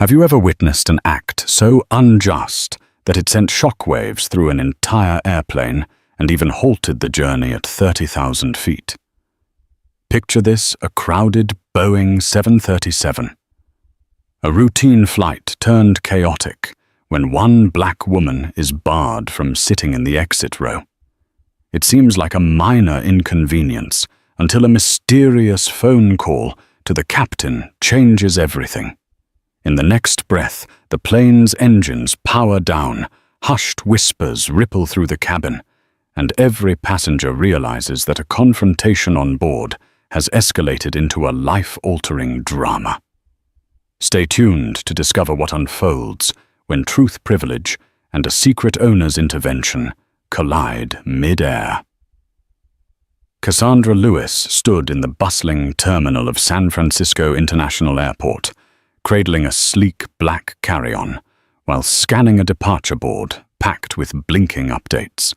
Have you ever witnessed an act so unjust that it sent shockwaves through an entire airplane and even halted the journey at 30,000 feet? Picture this: a crowded Boeing 737. A routine flight turned chaotic when one black woman is barred from sitting in the exit row. It seems like a minor inconvenience until a mysterious phone call to the captain changes everything. In the next breath, the plane's engines power down, hushed whispers ripple through the cabin, and every passenger realizes that a confrontation on board has escalated into a life-altering drama. Stay tuned to discover what unfolds when truth privilege and a secret owner's intervention collide mid-air. Cassandra Lewis stood in the bustling terminal of San Francisco International Airport, cradling a sleek black carry-on while scanning a departure board packed with blinking updates.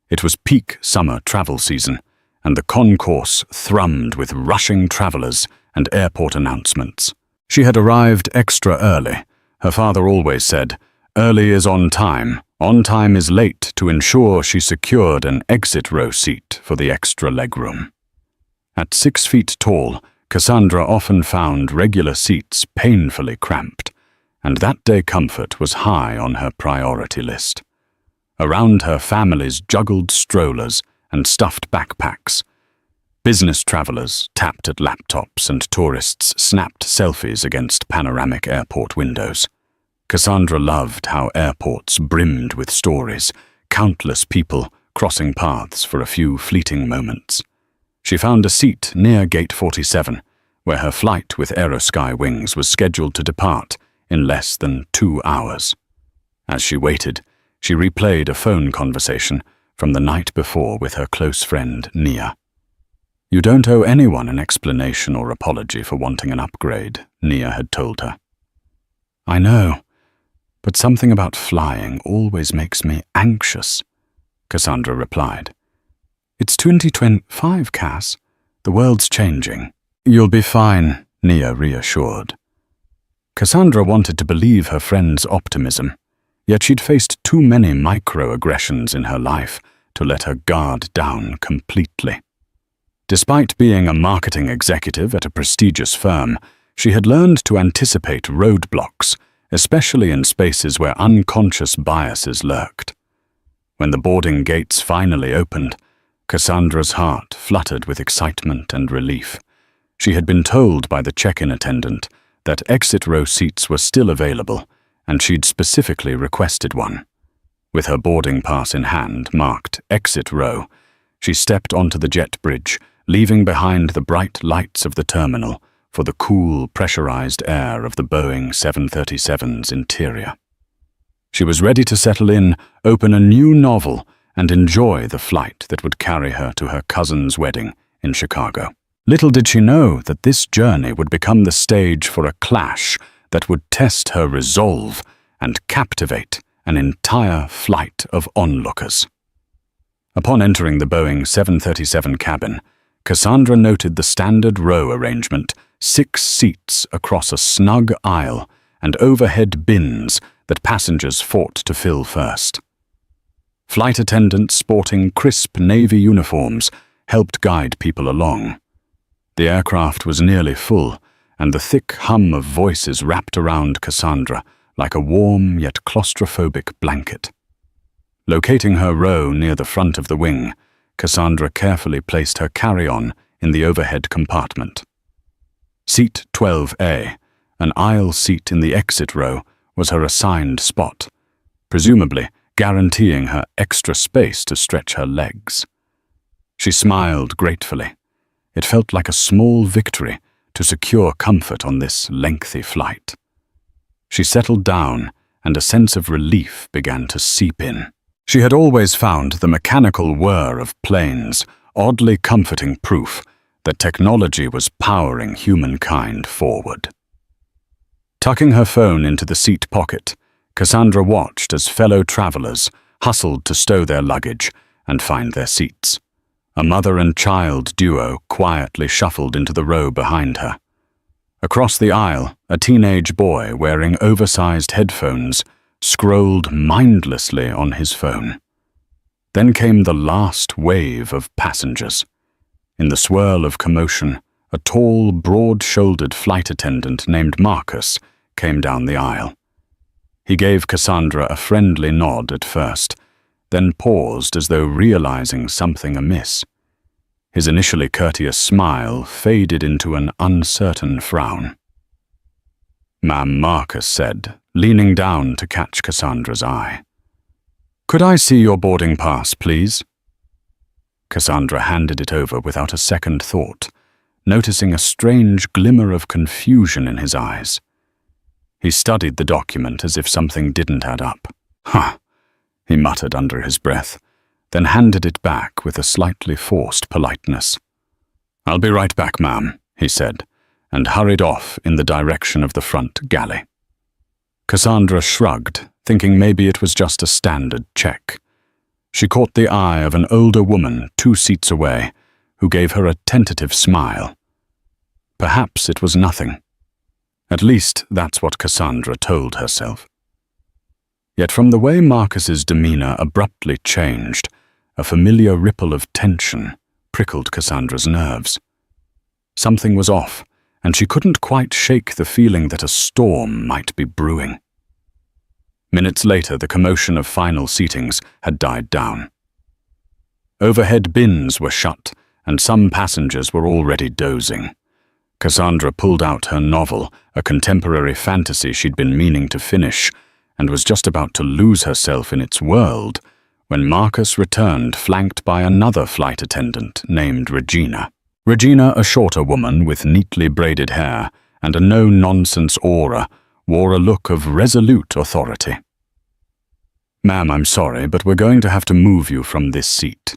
It was peak summer travel season, and the concourse thrummed with rushing travelers and airport announcements. She had arrived extra early. Her father always said, "Early is on time is late," to ensure she secured an exit row seat for the extra legroom. At 6 feet tall, Cassandra often found regular seats painfully cramped, and that day comfort was high on her priority list. Around her, families juggled strollers and stuffed backpacks. Business travelers tapped at laptops and tourists snapped selfies against panoramic airport windows. Cassandra loved how airports brimmed with stories, countless people crossing paths for a few fleeting moments. She found a seat near Gate 47, where her flight with Aerosky Wings was scheduled to depart in less than 2 hours. As she waited, she replayed a phone conversation from the night before with her close friend, Nia. "You don't owe anyone an explanation or apology for wanting an upgrade," Nia had told her. "I know, but something about flying always makes me anxious," Cassandra replied. "It's 2025, Cass. The world's changing." "You'll be fine," Nia reassured. Cassandra wanted to believe her friend's optimism, yet she'd faced too many microaggressions in her life to let her guard down completely. Despite being a marketing executive at a prestigious firm, she had learned to anticipate roadblocks, especially in spaces where unconscious biases lurked. When the boarding gates finally opened, Cassandra's heart fluttered with excitement and relief. She had been told by the check-in attendant that exit row seats were still available, and she'd specifically requested one. With her boarding pass in hand, marked exit row, she stepped onto the jet bridge, leaving behind the bright lights of the terminal for the cool, pressurized air of the Boeing 737's interior. She was ready to settle in, open a new novel, and enjoy the flight that would carry her to her cousin's wedding in Chicago. Little did she know that this journey would become the stage for a clash that would test her resolve and captivate an entire flight of onlookers. Upon entering the Boeing 737 cabin, Cassandra noted the standard row arrangement: 6 seats across a snug aisle and overhead bins that passengers fought to fill first. Flight attendants sporting crisp navy uniforms helped guide people along. The aircraft was nearly full, and the thick hum of voices wrapped around Cassandra like a warm yet claustrophobic blanket. Locating her row near the front of the wing, Cassandra carefully placed her carry-on in the overhead compartment. Seat 12A, an aisle seat in the exit row, was her assigned spot, presumably guaranteeing her extra space to stretch her legs. She smiled gratefully. It felt like a small victory to secure comfort on this lengthy flight. She settled down, and a sense of relief began to seep in. She had always found the mechanical whir of planes oddly comforting proof that technology was powering humankind forward. Tucking her phone into the seat pocket, Cassandra watched as fellow travelers hustled to stow their luggage and find their seats. A mother and child duo quietly shuffled into the row behind her. Across the aisle, a teenage boy wearing oversized headphones scrolled mindlessly on his phone. Then came the last wave of passengers. In the swirl of commotion, a tall, broad-shouldered flight attendant named Marcus came down the aisle. He gave Cassandra a friendly nod at first, then paused as though realizing something amiss. His initially courteous smile faded into an uncertain frown. "Ma'am," Marcus said, leaning down to catch Cassandra's eye. "Could I see your boarding pass, please?" Cassandra handed it over without a second thought, noticing a strange glimmer of confusion in his eyes. He studied the document as if something didn't add up. "Huh," he muttered under his breath, then handed it back with a slightly forced politeness. "I'll be right back, ma'am," he said, and hurried off in the direction of the front galley. Cassandra shrugged, thinking maybe it was just a standard check. She caught the eye of an older woman 2 seats away, who gave her a tentative smile. Perhaps it was nothing. At least that's what Cassandra told herself. Yet from the way Marcus's demeanor abruptly changed, a familiar ripple of tension prickled Cassandra's nerves. Something was off, and she couldn't quite shake the feeling that a storm might be brewing. Minutes later, the commotion of final seatings had died down. Overhead bins were shut, and some passengers were already dozing. Cassandra pulled out her novel, a contemporary fantasy she'd been meaning to finish, and was just about to lose herself in its world when Marcus returned, flanked by another flight attendant named Regina. Regina, a shorter woman with neatly braided hair and a no-nonsense aura, wore a look of resolute authority. "Ma'am, I'm sorry, but we're going to have to move you from this seat,"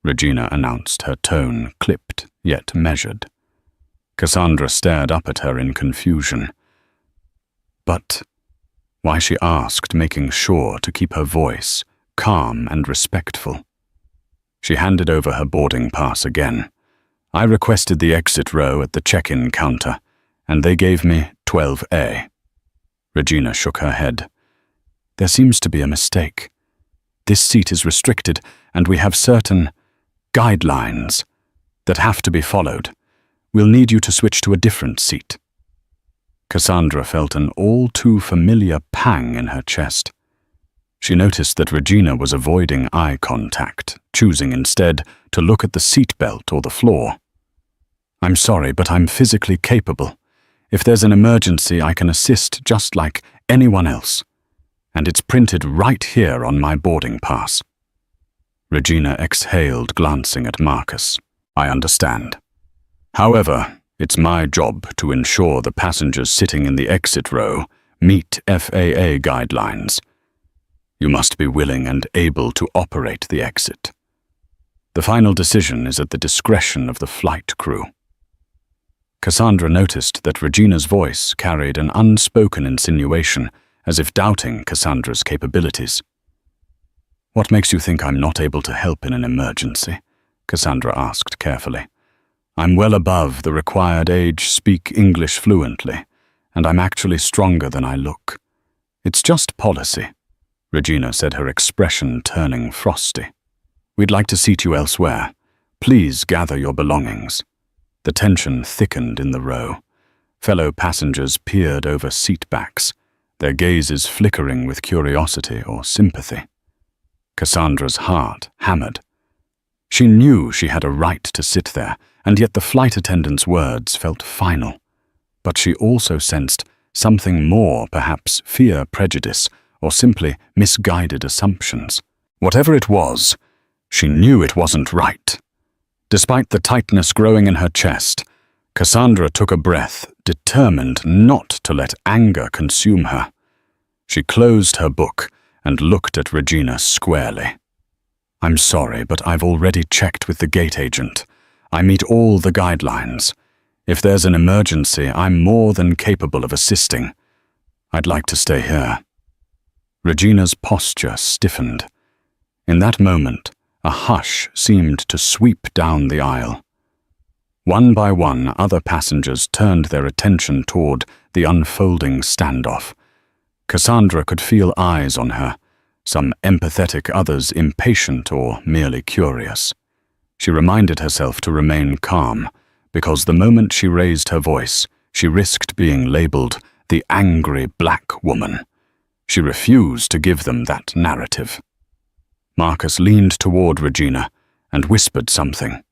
Regina announced, her tone clipped yet measured. Cassandra stared up at her in confusion. "But," why she asked, making sure to keep her voice calm and respectful. She handed over her boarding pass again. "I requested the exit row at the check-in counter, and they gave me 12A. Regina shook her head. "There seems to be a mistake. This seat is restricted, and we have certain guidelines that have to be followed. We'll need you to switch to a different seat." Cassandra felt an all-too-familiar pang in her chest. She noticed that Regina was avoiding eye contact, choosing instead to look at the seatbelt or the floor. "I'm sorry, but I'm physically capable. If there's an emergency, I can assist just like anyone else. And it's printed right here on my boarding pass." Regina exhaled, glancing at Marcus. "I understand. However, it's my job to ensure the passengers sitting in the exit row meet FAA guidelines. You must be willing and able to operate the exit. The final decision is at the discretion of the flight crew." Cassandra noticed that Regina's voice carried an unspoken insinuation, as if doubting Cassandra's capabilities. "What makes you think I'm not able to help in an emergency?" Cassandra asked carefully. "I'm well above the required age, speak English fluently, and I'm actually stronger than I look. It's just policy," Regina said, her expression turning frosty. "We'd like to seat you elsewhere. Please gather your belongings." The tension thickened in the row. Fellow passengers peered over seat backs, their gazes flickering with curiosity or sympathy. Cassandra's heart hammered. She knew she had a right to sit there, and yet the flight attendant's words felt final. But she also sensed something more, perhaps fear, prejudice, or simply misguided assumptions. Whatever it was, she knew it wasn't right. Despite the tightness growing in her chest, Cassandra took a breath, determined not to let anger consume her. She closed her book and looked at Regina squarely. "I'm sorry, but I've already checked with the gate agent. I meet all the guidelines. If there's an emergency, I'm more than capable of assisting. I'd like to stay here." Regina's posture stiffened. In that moment, a hush seemed to sweep down the aisle. One by one, other passengers turned their attention toward the unfolding standoff. Cassandra could feel eyes on her, some empathetic, others impatient or merely curious. She reminded herself to remain calm, because the moment she raised her voice, she risked being labeled the angry black woman. She refused to give them that narrative. Marcus leaned toward Regina and whispered something.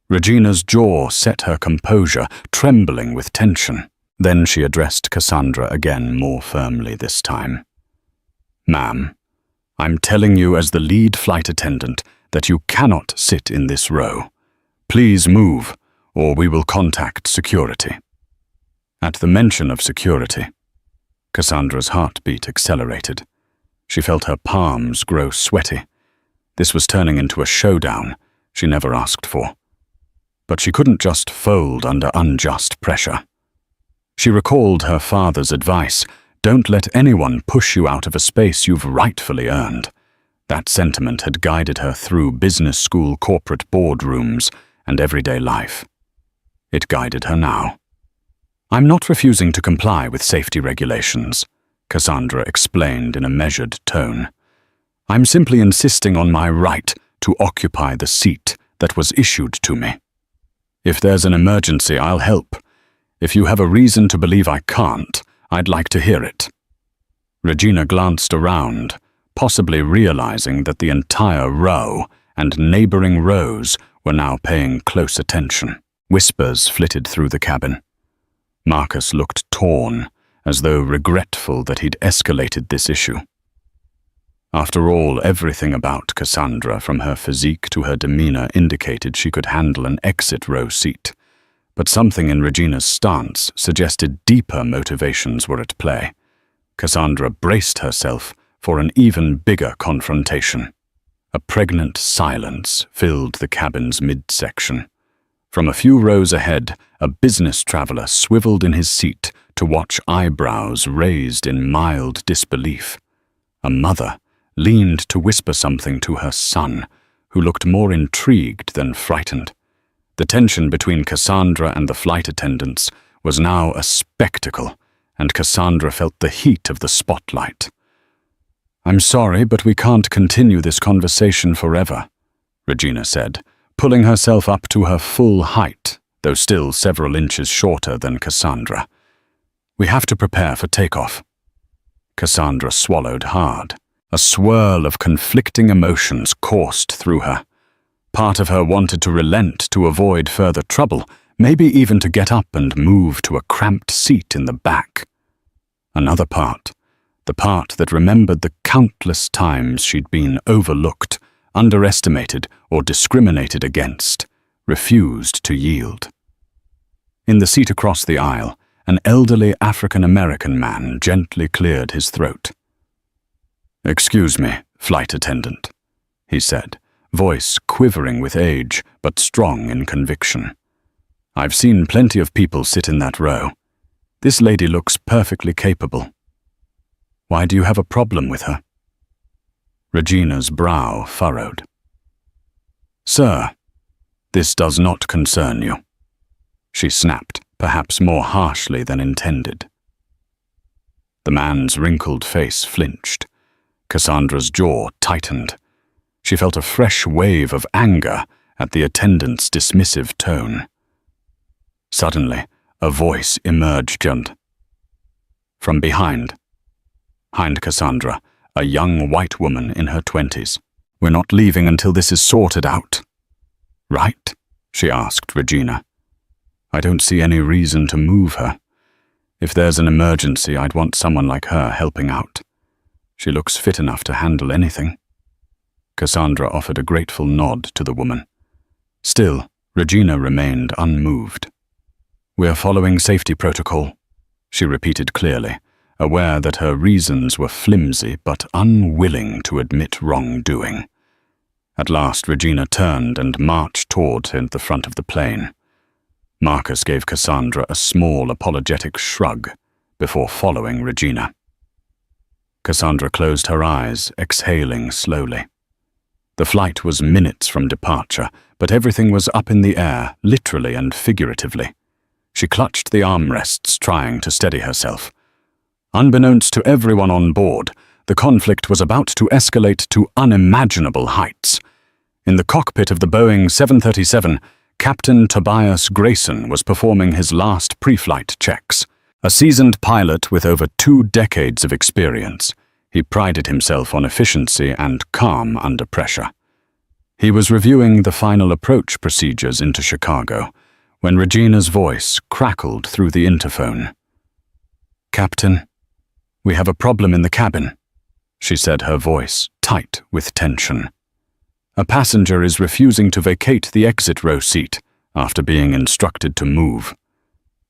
Regina's jaw set her composure, trembling with tension. Then she addressed Cassandra again, more firmly this time. "Ma'am, I'm telling you as the lead flight attendant that you cannot sit in this row. Please move, or we will contact security." At the mention of security, Cassandra's heartbeat accelerated. She felt her palms grow sweaty. This was turning into a showdown she never asked for. But she couldn't just fold under unjust pressure. She recalled her father's advice, "Don't let anyone push you out of a space you've rightfully earned." That sentiment had guided her through business school corporate boardrooms and everyday life. It guided her now. "I'm not refusing to comply with safety regulations," Cassandra explained in a measured tone. "I'm simply insisting on my right to occupy the seat that was issued to me. If there's an emergency, I'll help. If you have a reason to believe I can't, I'd like to hear it." Regina glanced around, possibly realizing that the entire row and neighboring rows were now paying close attention. Whispers flitted through the cabin. Marcus looked torn, as though regretful that he'd escalated this issue. After all, everything about Cassandra, from her physique to her demeanor, indicated she could handle an exit row seat. But something in Regina's stance suggested deeper motivations were at play. Cassandra braced herself for an even bigger confrontation. A pregnant silence filled the cabin's midsection. From a few rows ahead, a business traveler swiveled in his seat to watch, eyebrows raised in mild disbelief. A mother leaned to whisper something to her son, who looked more intrigued than frightened. The tension between Cassandra and the flight attendants was now a spectacle, and Cassandra felt the heat of the spotlight. "I'm sorry, but we can't continue this conversation forever," Regina said, pulling herself up to her full height, though still several inches shorter than Cassandra. "We have to prepare for takeoff." Cassandra swallowed hard. A swirl of conflicting emotions coursed through her. Part of her wanted to relent to avoid further trouble, maybe even to get up and move to a cramped seat in the back. Another part, the part that remembered the countless times she'd been overlooked, underestimated, or discriminated against, refused to yield. In the seat across the aisle, an elderly African-American man gently cleared his throat. "Excuse me, flight attendant," he said, voice quivering with age but strong in conviction. "I've seen plenty of people sit in that row. This lady looks perfectly capable. Why do you have a problem with her?" Regina's brow furrowed. "Sir, this does not concern you," she snapped, perhaps more harshly than intended. The man's wrinkled face flinched. Cassandra's jaw tightened. She felt a fresh wave of anger at the attendant's dismissive tone. Suddenly, a voice emerged from behind Cassandra, a young white woman in her 20s. "We're not leaving until this is sorted out." "Right?" she asked Regina. "I don't see any reason to move her. If there's an emergency, I'd want someone like her helping out. She looks fit enough to handle anything." Cassandra offered a grateful nod to the woman. Still, Regina remained unmoved. "We're following safety protocol," she repeated clearly, aware that her reasons were flimsy but unwilling to admit wrongdoing. At last, Regina turned and marched toward the front of the plane. Marcus gave Cassandra a small apologetic shrug before following Regina. Cassandra closed her eyes, exhaling slowly. The flight was minutes from departure, but everything was up in the air, literally and figuratively. She clutched the armrests, trying to steady herself. Unbeknownst to everyone on board, the conflict was about to escalate to unimaginable heights. In the cockpit of the Boeing 737, Captain Tobias Grayson was performing his last pre-flight checks. A seasoned pilot with over 2 decades of experience, he prided himself on efficiency and calm under pressure. He was reviewing the final approach procedures into Chicago when Regina's voice crackled through the interphone. "Captain, we have a problem in the cabin," she said, her voice tight with tension. "A passenger is refusing to vacate the exit row seat after being instructed to move.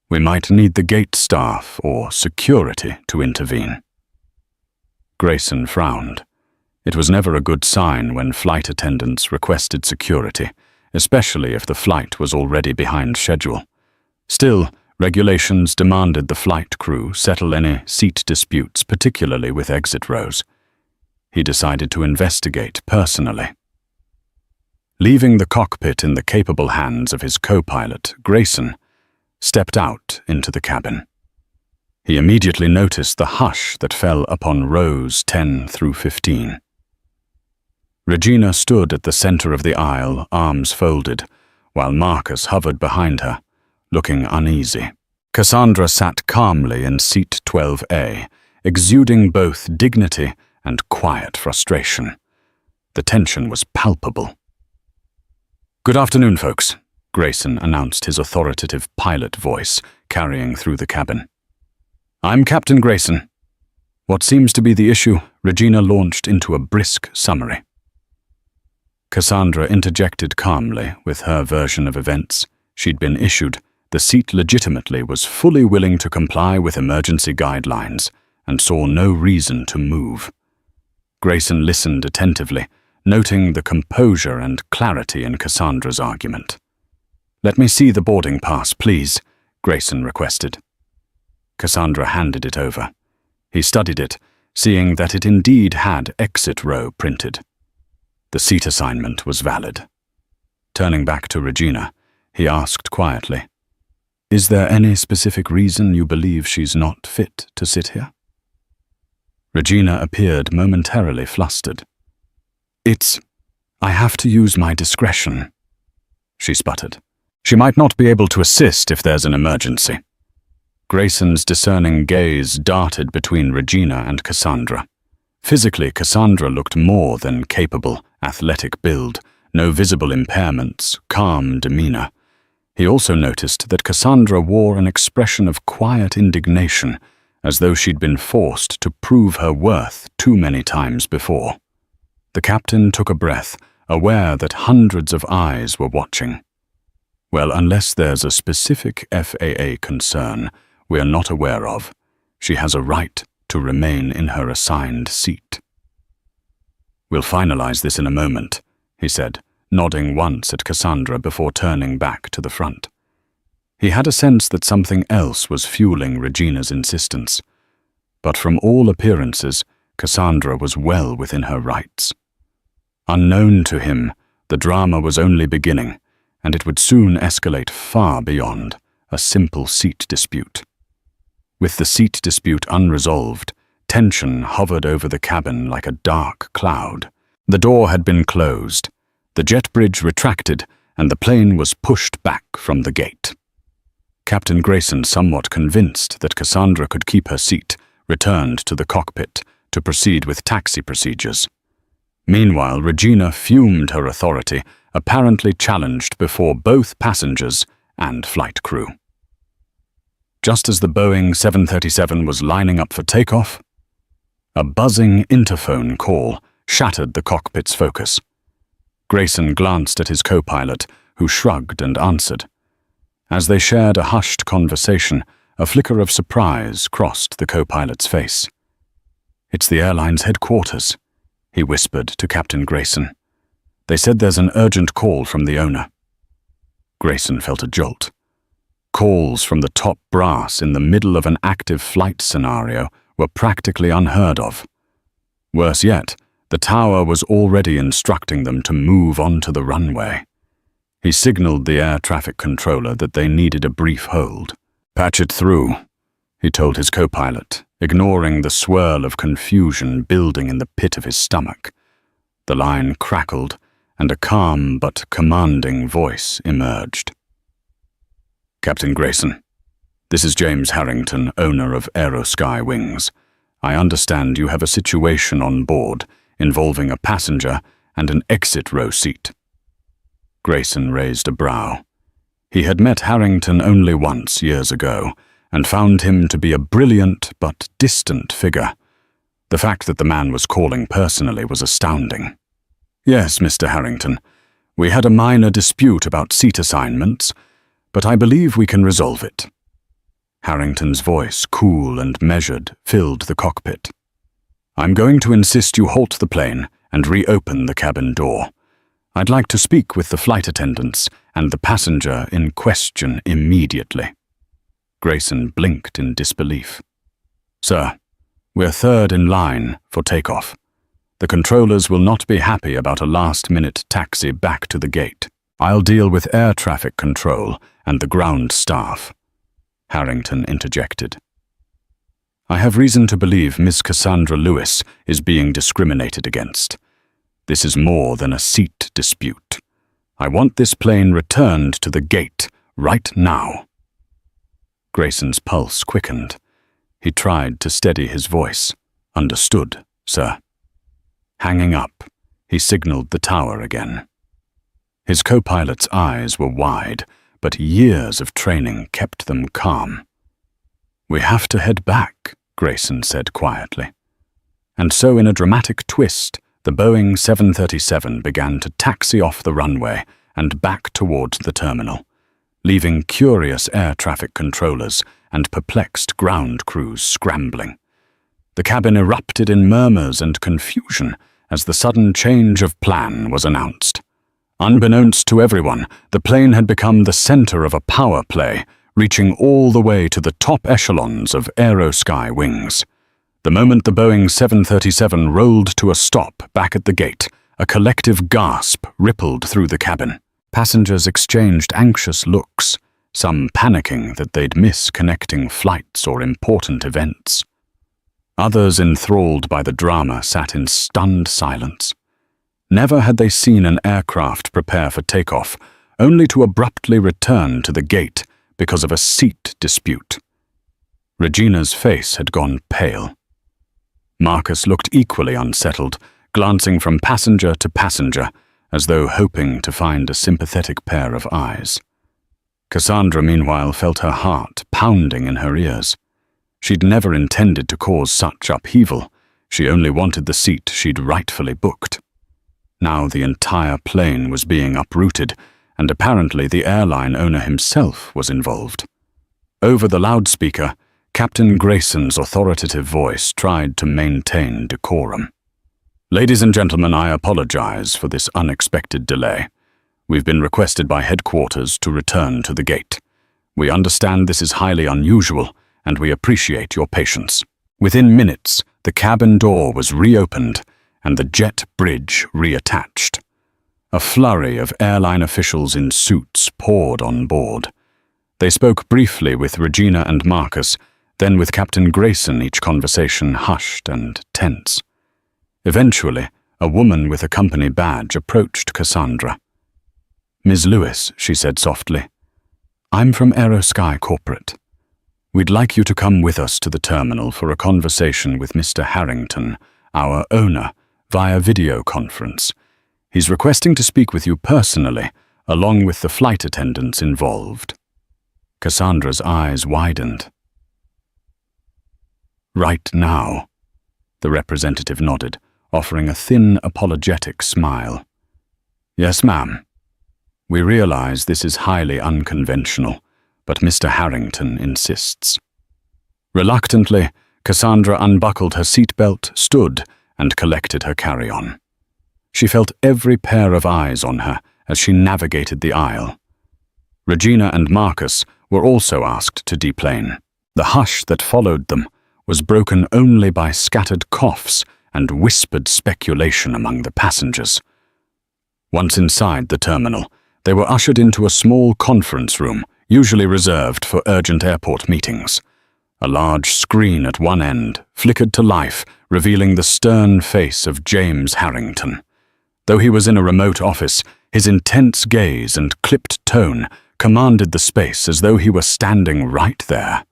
We might need the gate staff or security to intervene." Grayson frowned. It was never a good sign when flight attendants requested security, especially if the flight was already behind schedule. Still, regulations demanded the flight crew settle any seat disputes, particularly with exit rows. He decided to investigate personally. Leaving the cockpit in the capable hands of his co-pilot, Grayson stepped out into the cabin. He immediately noticed the hush that fell upon rows 10 through 15. Regina stood at the center of the aisle, arms folded, while Marcus hovered behind her, looking uneasy. Cassandra sat calmly in seat 12A, exuding both dignity and quiet frustration. The tension was palpable. "Good afternoon, folks," Grayson announced, his authoritative pilot voice carrying through the cabin. "I'm Captain Grayson." What seems to be the issue, Regina launched into a brisk summary. Cassandra interjected calmly with her version of events. She'd been issued. The seat legitimately was fully willing to comply with emergency guidelines and saw no reason to move. Grayson listened attentively, noting the composure and clarity in Cassandra's argument. "Let me see the boarding pass, please," Grayson requested. Cassandra handed it over. He studied it, seeing that it indeed had exit row printed. The seat assignment was valid. Turning back to Regina, he asked quietly, "Is there any specific reason you believe she's not fit to sit here?" Regina appeared momentarily flustered. I have to use my discretion," she sputtered. "She might not be able to assist if there's an emergency." Grayson's discerning gaze darted between Regina and Cassandra. Physically, Cassandra looked more than capable, athletic build, no visible impairments, calm demeanor. He also noticed that Cassandra wore an expression of quiet indignation, as though she'd been forced to prove her worth too many times before. The captain took a breath, aware that hundreds of eyes were watching. "Well, unless there's a specific FAA concern we're not aware of, she has a right to remain in her assigned seat." "We'll finalize this in a moment," he said, nodding once at Cassandra before turning back to the front. He had a sense that something else was fueling Regina's insistence. But from all appearances, Cassandra was well within her rights. Unknown to him, the drama was only beginning, and it would soon escalate far beyond a simple seat dispute. With the seat dispute unresolved, tension hovered over the cabin like a dark cloud. The door had been closed, the jet bridge retracted, and the plane was pushed back from the gate. Captain Grayson, somewhat convinced that Cassandra could keep her seat, returned to the cockpit to proceed with taxi procedures. Meanwhile, Regina fumed her authority, apparently challenged before both passengers and flight crew. Just as the Boeing 737 was lining up for takeoff, a buzzing interphone call shattered the cockpit's focus. Grayson glanced at his co-pilot, who shrugged and answered. As they shared a hushed conversation, a flicker of surprise crossed the co-pilot's face. "It's the airline's headquarters," he whispered to Captain Grayson. "They said there's an urgent call from the owner." Grayson felt a jolt. Calls from the top brass in the middle of an active flight scenario were practically unheard of. Worse yet, The tower was already instructing them to move onto the runway. He signaled the air traffic controller that they needed a brief hold. "Patch it through," he told his co-pilot, ignoring the swirl of confusion building in the pit of his stomach. The line crackled, and a calm but commanding voice emerged. "Captain Grayson, this is James Harrington, owner of Aerosky Wings. I understand you have a situation on board involving a passenger and an exit row seat." Grayson raised a brow. He had met Harrington only once years ago, and found him to be a brilliant but distant figure. The fact that the man was calling personally was astounding. "Yes, Mr. Harrington, we had a minor dispute about seat assignments, but I believe we can resolve it." Harrington's voice, cool and measured, filled the cockpit. "I'm going to insist you halt the plane and reopen the cabin door. I'd like to speak with the flight attendants and the passenger in question immediately." Grayson blinked in disbelief. "Sir, we're third in line for takeoff. The controllers will not be happy about a last-minute taxi back to the gate. I'll deal with air traffic control and the ground staff." Harrington interjected. "I have reason to believe Miss Cassandra Lewis is being discriminated against. This is more than a seat dispute. I want this plane returned to the gate right now." Grayson's pulse quickened. He tried to steady his voice. "Understood, sir." Hanging up, he signaled the tower again. His co-pilot's eyes were wide, but years of training kept them calm. "We have to head back," Grayson said quietly. And so in a dramatic twist, the Boeing 737 began to taxi off the runway and back towards the terminal, leaving curious air traffic controllers and perplexed ground crews scrambling. The cabin erupted in murmurs and confusion as the sudden change of plan was announced. Unbeknownst to everyone, the plane had become the center of a power play, reaching all the way to the top echelons of Aerosky Wings. The moment the Boeing 737 rolled to a stop back at the gate, a collective gasp rippled through the cabin. Passengers exchanged anxious looks, some panicking that they'd miss connecting flights or important events. Others, enthralled by the drama, sat in stunned silence. Never had they seen an aircraft prepare for takeoff, only to abruptly return to the gate because of a seat dispute. Regina's face had gone pale. Marcus looked equally unsettled, glancing from passenger to passenger, as though hoping to find a sympathetic pair of eyes. Cassandra, meanwhile, felt her heart pounding in her ears. She'd never intended to cause such upheaval. She only wanted the seat she'd rightfully booked. Now the entire plane was being uprooted, and apparently the airline owner himself was involved. Over the loudspeaker, Captain Grayson's authoritative voice tried to maintain decorum. "Ladies and gentlemen, I apologize for this unexpected delay. We've been requested by headquarters to return to the gate. We understand this is highly unusual, and we appreciate your patience." Within minutes, the cabin door was reopened and the jet bridge reattached. A flurry of airline officials in suits poured on board. They spoke briefly with Regina and Marcus, then with Captain Grayson, each conversation hushed and tense. Eventually, a woman with a company badge approached Cassandra. "Ms. Lewis," she said softly, "I'm from Aerosky Corporate. We'd like you to come with us to the terminal for a conversation with Mr. Harrington, our owner, via video conference. He's requesting to speak with you personally, along with the flight attendants involved." Cassandra's eyes widened. "Right now," the representative nodded, offering a thin, apologetic smile. "Yes, ma'am. We realize this is highly unconventional, but Mr. Harrington insists." Reluctantly, Cassandra unbuckled her seatbelt, stood, and collected her carry-on. She felt every pair of eyes on her as she navigated the aisle. Regina and Marcus were also asked to deplane. The hush that followed them was broken only by scattered coughs and whispered speculation among the passengers. Once inside the terminal, they were ushered into a small conference room, usually reserved for urgent airport meetings. A large screen at one end flickered to life, revealing the stern face of James Harrington. Though he was in a remote office, his intense gaze and clipped tone commanded the space as though he were standing right there.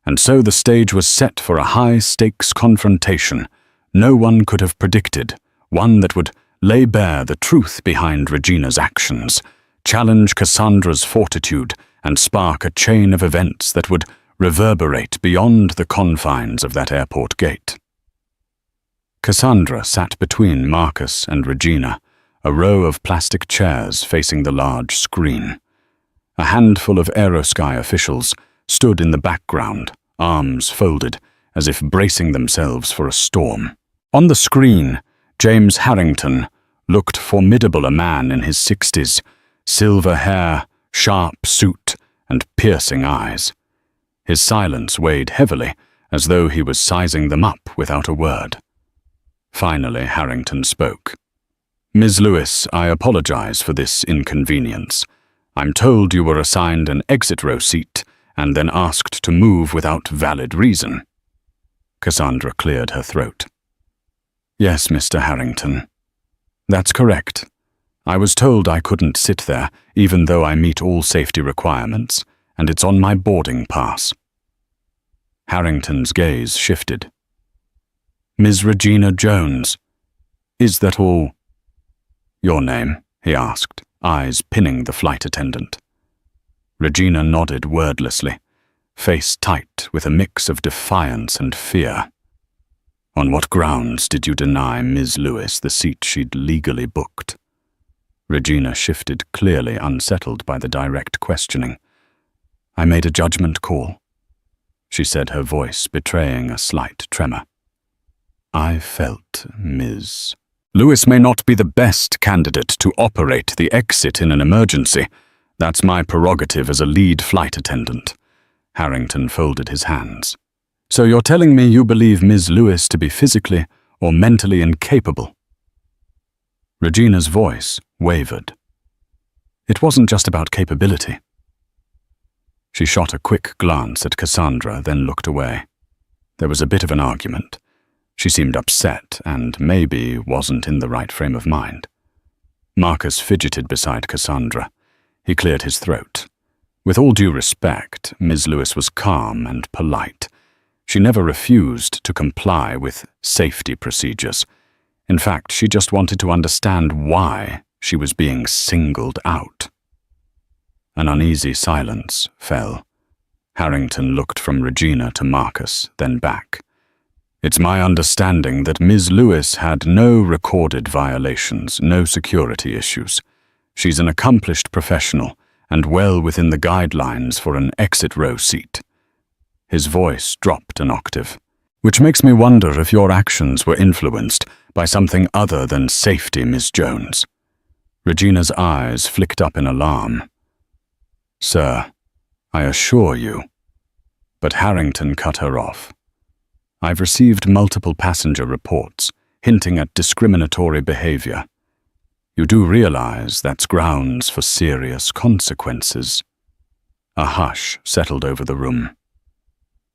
And so the stage was set for a high-stakes confrontation no one could have predicted, one that would lay bare the truth behind Regina's actions, challenge Cassandra's fortitude, and spark a chain of events that would reverberate beyond the confines of that airport gate. Cassandra sat between Marcus and Regina, a row of plastic chairs facing the large screen. A handful of Aerosky officials stood in the background, arms folded, as if bracing themselves for a storm. On the screen, James Harrington looked formidable, a man in his 60s, silver hair, sharp suit, and piercing eyes. His silence weighed heavily, as though he was sizing them up without a word. Finally, Harrington spoke. "Ms. Lewis, I apologize for this inconvenience. I'm told you were assigned an exit row seat and then asked to move without valid reason." Cassandra cleared her throat. "Yes, Mr. Harrington. That's correct. I was told I couldn't sit there, even though I meet all safety requirements, and it's on my boarding pass." Harrington's gaze shifted. "Ms. Regina Jones, is that all?" "Your name?" he asked, eyes pinning the flight attendant. Regina nodded wordlessly, face tight with a mix of defiance and fear. "On what grounds did you deny Ms. Lewis the seat she'd legally booked?" Regina shifted, clearly unsettled by the direct questioning. "I made a judgment call," she said, her voice betraying a slight tremor. "I felt Ms. Lewis may not be the best candidate to operate the exit in an emergency. That's my prerogative as a lead flight attendant." Harrington folded his hands. "So you're telling me you believe Ms. Lewis to be physically or mentally incapable?" Regina's voice wavered. It wasn't just about capability. She shot a quick glance at Cassandra, then looked away. There was a bit of an argument. She seemed upset and maybe wasn't in the right frame of mind. Marcus fidgeted beside Cassandra. He cleared his throat. With all due respect, Ms. Lewis was calm and polite. She never refused to comply with safety procedures. In fact, she just wanted to understand why she was being singled out. An uneasy silence fell. Harrington looked from Regina to Marcus, then back. "It's my understanding that Ms. Lewis had no recorded violations, no security issues. She's an accomplished professional and well within the guidelines for an exit row seat." His voice dropped an octave. "Which makes me wonder if your actions were influenced by something other than safety, Ms. Jones." Regina's eyes flicked up in alarm. "Sir, I assure you." But Harrington cut her off. "I've received multiple passenger reports hinting at discriminatory behavior. You do realize that's grounds for serious consequences." A hush settled over the room.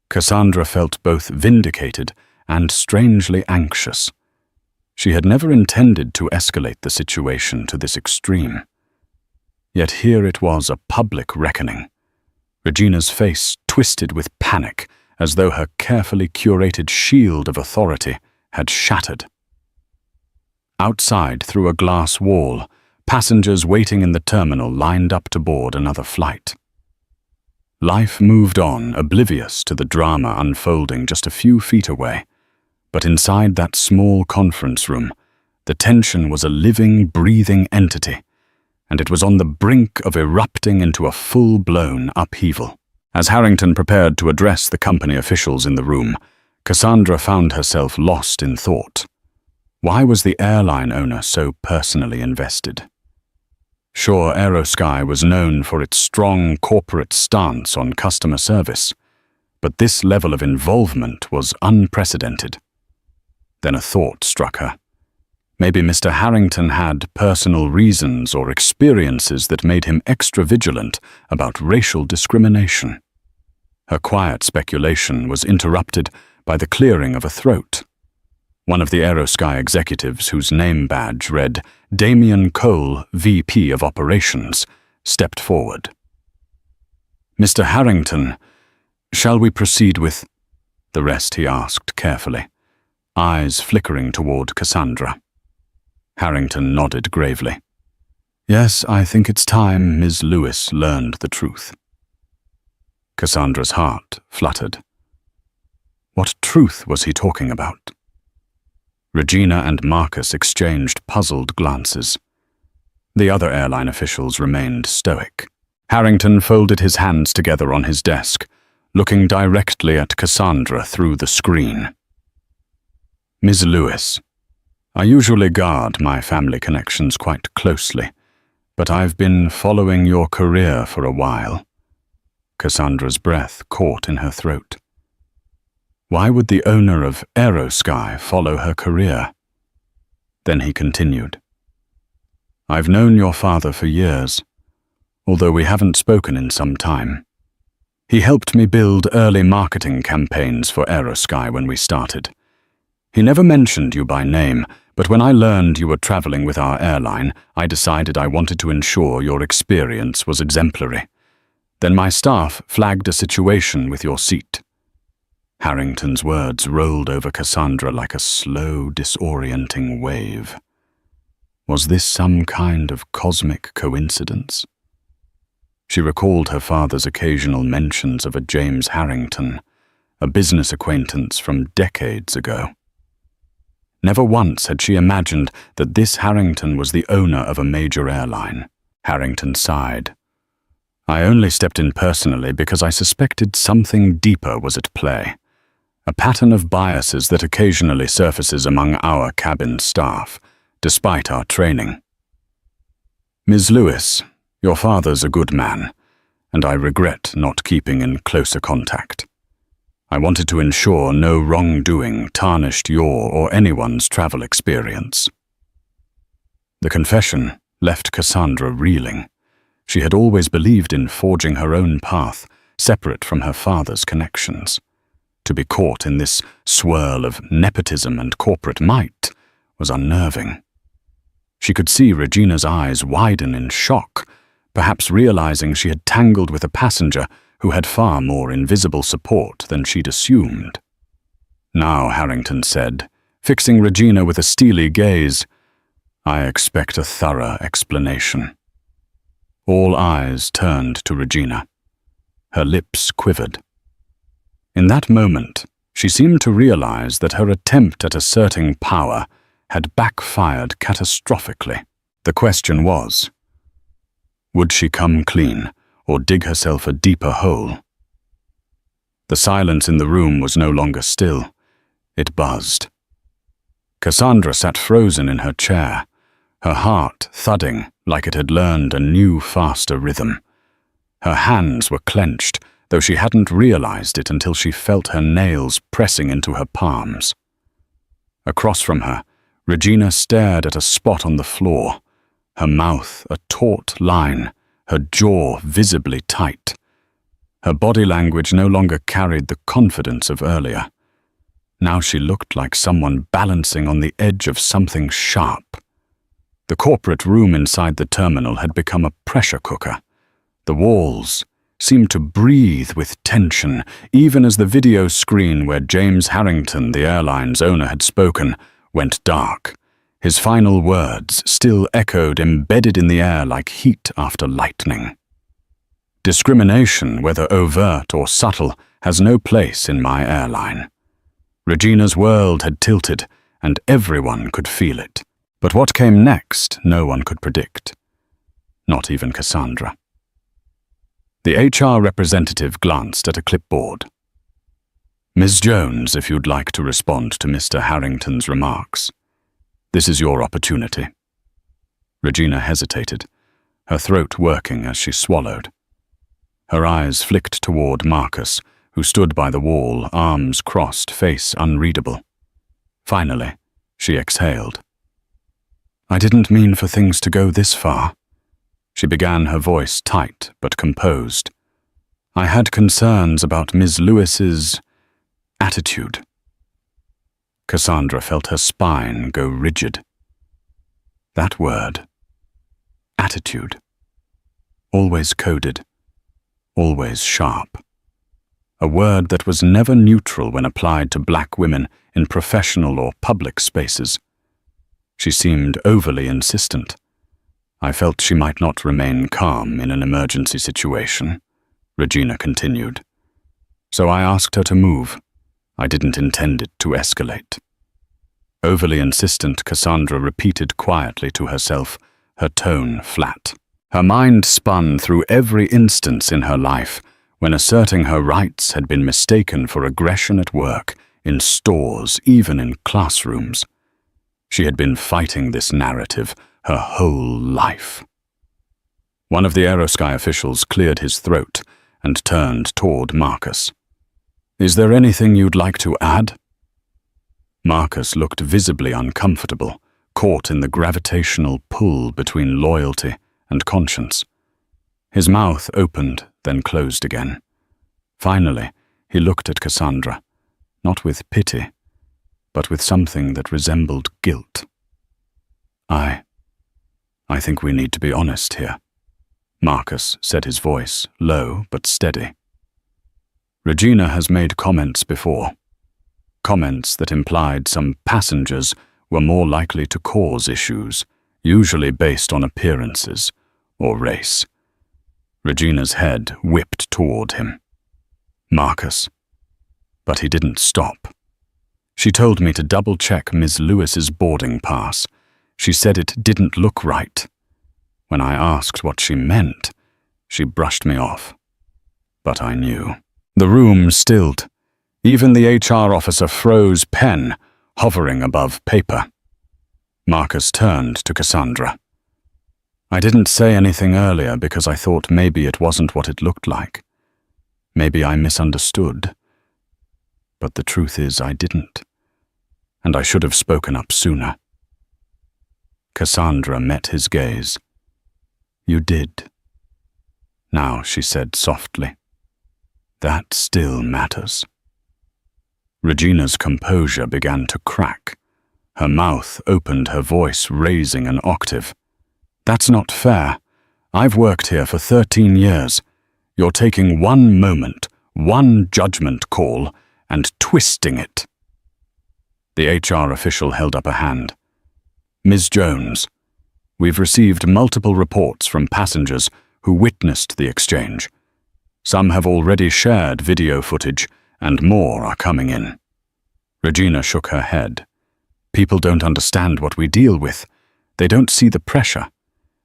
Cassandra felt both vindicated and strangely anxious. She had never intended to escalate the situation to this extreme. Yet here it was, a public reckoning. Regina's face twisted with panic, as though her carefully curated shield of authority had shattered. Outside, through a glass wall, passengers waiting in the terminal lined up to board another flight. Life moved on, oblivious to the drama unfolding just a few feet away. But inside that small conference room, the tension was a living, breathing entity, and it was on the brink of erupting into a full-blown upheaval. As Harrington prepared to address the company officials in the room, Cassandra found herself lost in thought. Why was the airline owner so personally invested? Sure, Aerosky was known for its strong corporate stance on customer service, but this level of involvement was unprecedented. Then a thought struck her. Maybe Mr. Harrington had personal reasons or experiences that made him extra vigilant about racial discrimination. Her quiet speculation was interrupted by the clearing of a throat. One of the Aerosky executives, whose name badge read Damian Cole, VP of Operations, stepped forward. "Mr. Harrington, shall we proceed with—" the rest he asked carefully, eyes flickering toward Cassandra. Harrington nodded gravely. "Yes, I think it's time Ms. Lewis learned the truth." Cassandra's heart fluttered. What truth was he talking about? Regina and Marcus exchanged puzzled glances. The other airline officials remained stoic. Harrington folded his hands together on his desk, looking directly at Cassandra through the screen. "Ms. Lewis, I usually guard my family connections quite closely, but I've been following your career for a while." Cassandra's breath caught in her throat. Why would the owner of Aerosky follow her career? Then he continued. "I've known your father for years, although we haven't spoken in some time. He helped me build early marketing campaigns for Aerosky when we started. He never mentioned you by name, but when I learned you were traveling with our airline, I decided I wanted to ensure your experience was exemplary. Then my staff flagged a situation with your seat." Harrington's words rolled over Cassandra like a slow, disorienting wave. Was this some kind of cosmic coincidence? She recalled her father's occasional mentions of a James Harrington, a business acquaintance from decades ago. Never once had she imagined that this Harrington was the owner of a major airline. Harrington sighed. "I only stepped in personally because I suspected something deeper was at play. A pattern of biases that occasionally surfaces among our cabin staff, despite our training. Ms. Lewis, your father's a good man, and I regret not keeping in closer contact. I wanted to ensure no wrongdoing tarnished your or anyone's travel experience." The confession left Cassandra reeling. She had always believed in forging her own path, separate from her father's connections. To be caught in this swirl of nepotism and corporate might was unnerving. She could see Regina's eyes widen in shock, perhaps realizing she had tangled with a passenger who had far more invisible support than she'd assumed. "Now," Harrington said, fixing Regina with a steely gaze, "I expect a thorough explanation." All eyes turned to Regina. Her lips quivered. In that moment, she seemed to realize that her attempt at asserting power had backfired catastrophically. The question was, would she come clean or dig herself a deeper hole? The silence in the room was no longer still. It buzzed. Cassandra sat frozen in her chair, her heart thudding like it had learned a new, faster rhythm. Her hands were clenched, though she hadn't realized it until she felt her nails pressing into her palms. Across from her, Regina stared at a spot on the floor, her mouth a taut line, her jaw visibly tight. Her body language no longer carried the confidence of earlier. Now she looked like someone balancing on the edge of something sharp. The corporate room inside the terminal had become a pressure cooker. The walls seemed to breathe with tension, even as the video screen where James Harrington, the airline's owner, had spoken, went dark. His final words still echoed embedded in the air like heat after lightning. "Discrimination, whether overt or subtle, has no place in my airline." Regina's world had tilted, and everyone could feel it. But what came next, no one could predict. Not even Cassandra. The HR representative glanced at a clipboard. "Ms. Jones, if you'd like to respond to Mr. Harrington's remarks. This is your opportunity." Regina hesitated, her throat working as she swallowed. Her eyes flicked toward Marcus, who stood by the wall, arms crossed, face unreadable. Finally, She exhaled. I didn't mean for things to go this far. She began, her voice tight but composed. I had concerns about Ms. Lewis's attitude. Cassandra felt her spine go rigid. That word, attitude, always coded, always sharp. A word that was never neutral when applied to black women in professional or public spaces. She seemed overly insistent. I felt she might not remain calm in an emergency situation, Regina continued. So I asked her to move. I didn't intend it to escalate. Overly insistent, Cassandra repeated quietly to herself, her tone flat. Her mind spun through every instance in her life when asserting her rights had been mistaken for aggression at work, in stores, even in classrooms. She had been fighting this narrative her whole life. One of the Aerosky officials cleared his throat and turned toward Marcus. Is there anything you'd like to add? Marcus looked visibly uncomfortable, caught in the gravitational pull between loyalty and conscience. His mouth opened, then closed again. Finally, he looked at Cassandra, not with pity, but with something that resembled guilt. I think we need to be honest here, Marcus said, his voice low but steady. Regina has made comments before. Comments that implied some passengers were more likely to cause issues, usually based on appearances or race. Regina's head whipped toward him. Marcus. But he didn't stop. She told me to double-check Ms. Lewis's boarding pass. She said it didn't look right. When I asked what she meant, she brushed me off. But I knew. The room stilled. Even the HR officer froze, pen hovering above paper. Marcus turned to Cassandra. I didn't say anything earlier because I thought maybe it wasn't what it looked like. Maybe I misunderstood. But the truth is I didn't. And I should have spoken up sooner. Cassandra met his gaze. You did. Now, she said softly. That still matters. Regina's composure began to crack. Her mouth opened, her voice raising an octave. That's not fair. I've worked here for 13 years. You're taking one moment, one judgment call, and twisting it. The HR official held up a hand. Ms. Jones, we've received multiple reports from passengers who witnessed the exchange. Some have already shared video footage, and more are coming in. Regina shook her head. People don't understand what we deal with. They don't see the pressure.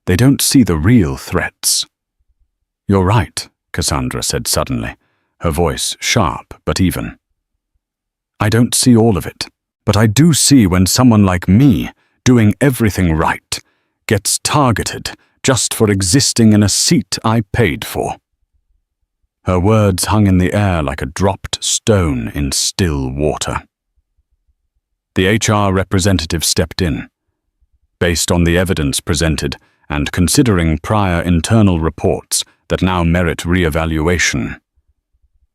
They don't see the real threats. You're right, Cassandra said suddenly, her voice sharp but even. I don't see all of it, but I do see when someone like me, doing everything right, gets targeted just for existing in a seat I paid for. Her words hung in the air like a dropped stone in still water. The HR representative stepped in. Based on the evidence presented, and considering prior internal reports that now merit re-evaluation,